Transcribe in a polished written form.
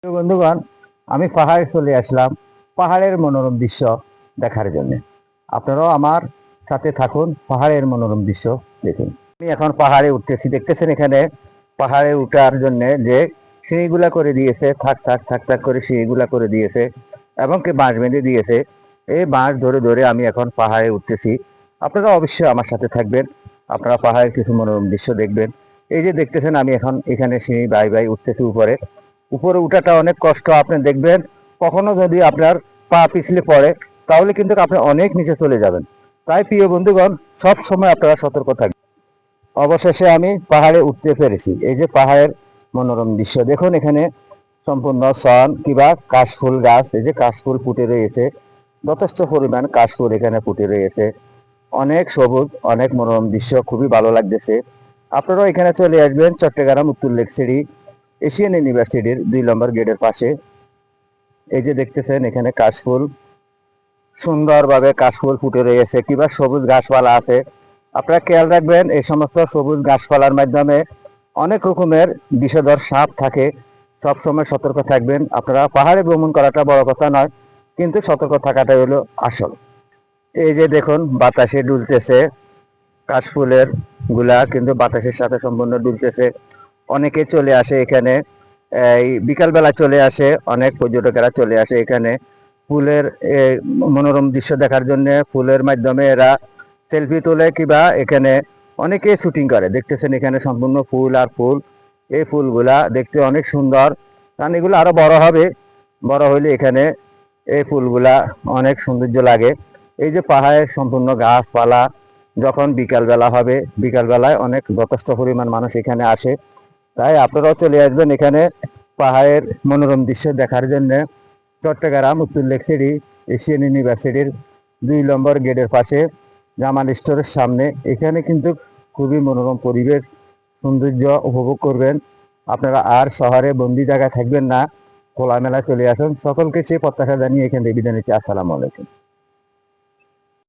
তো বন্ধুগণ, আমি পাহাড়ে চলে আসলাম পাহাড়ের মনোরম দৃশ্য দেখার জন্য। আপনারাও আমার সাথে থাকুন, পাহাড়ের মনোরম দৃশ্য দেখুন। আমি এখন পাহাড়ে উঠতেছি, দেখতেছেন এখানে পাহাড়ে উঠার জন্য যে সিঁড়িগুলা করে দিয়েছে, থাক থাক থাক থাক করে সিঁড়িগুলা করে দিয়েছে এবং কি বাঁশ বেঁধে দিয়েছে। এই বাঁশ ধরে ধরে আমি এখন পাহাড়ে উঠতেছি। আপনারা অবশ্যই আমার সাথে থাকবেন, আপনারা পাহাড়ের কিছু মনোরম দৃশ্য দেখবেন। এই যে দেখতেছেন আমি এখন এখানে সিঁড়ি বাই বাই উঠতেছি উপরে। উপরে উঠাটা অনেক কষ্ট, আপনি দেখবেন কখনো যদি আপনার পা পিছলে পড়ে তাহলে কিন্তু আপনি অনেক নিচে চলে যাবেন। তাই প্রিয় বন্ধুগণ, সব সময় আপনারা সতর্ক থাকবেন। অবশেষে আমি পাহাড়ে উঠতে পেরেছি। এই যে পাহাড়ের মনোরম দৃশ্য দেখুন, এখানে সম্পূর্ণ সন কিংবা কাশফুল গাছ, এই যে কাশফুল ফুটে রয়েছে, যথেষ্ট পরিমাণ কাশফুল এখানে ফুটে রয়েছে। অনেক সবুজ, অনেক মনোরম দৃশ্য, খুবই ভালো লাগতেছে। আপনারাও এখানে চলে আসবেন, চট্টগ্রাম উত্তর লেকসিটি এশিয়ান ইউনিভার্সিটির 2 নম্বর গেটের পাশে। এই যে দেখতেছেন এখানে কাশফুল, সুন্দরভাবে কাশফুল ফুটে রয়েছে কিংবা সবুজ গাছপালা আছে। আপনারা খেয়াল রাখবেন, এই সমস্ত সবুজ গাছপালার মাধ্যমে অনেক রকমের বিষধর সাপ থাকে। সবসময় সতর্ক থাকবেন। আপনারা পাহাড়ে ভ্রমণ করাটা বড় কথা নয়, কিন্তু সতর্ক থাকাটাই হলো আসল। এই যে দেখুন বাতাসে দুলতেছে, কাশফুলের গুলা কিন্তু বাতাসের সাথে সম্পূর্ণ দুলতেছে। অনেকে চলে আসে এখানে, এই বিকালবেলা চলে আসে, অনেক পর্যটকেরা চলে আসে এখানে ফুলের মনোরম দৃশ্য দেখার জন্য। ফুলের মাধ্যমে এরা সেলফি তোলে কিংবা এখানে অনেকে শুটিং করে। দেখতেছেন এখানে সম্পূর্ণ ফুল আর ফুল। এই ফুলগুলা দেখতে অনেক সুন্দর, কারণ এগুলো আরো বড় হবে, বড় হইলে এখানে এই ফুলগুলা অনেক সৌন্দর্য লাগে। এই যে পাহাড়ের সম্পূর্ণ গাছপালা, যখন বিকালবেলা হবে, বিকালবেলায় অনেক যথেষ্ট পরিমাণ মানুষ এখানে আসে। তাই আপনারাও চলে আসবেন এখানে পাহাড়ের মনোরম দৃশ্য দেখার জন্য। চট্টগ্রাম উত্তর লেকসিটি এশিয়ান ইউনিভার্সিটির 2 নম্বর গেটের পাশে জামান স্টোরের সামনে। এখানে কিন্তু খুবই মনোরম পরিবেশ, সৌন্দর্য উপভোগ করবেন। আপনারা আর শহরে বন্দি জায়গায় থাকবেন না, খোলামেলা চলে আসুন। সকলকে সে প্রত্যাশা জানিয়ে এখান থেকে বিদায় নিচ্ছি। আসসালামু আলাইকুম।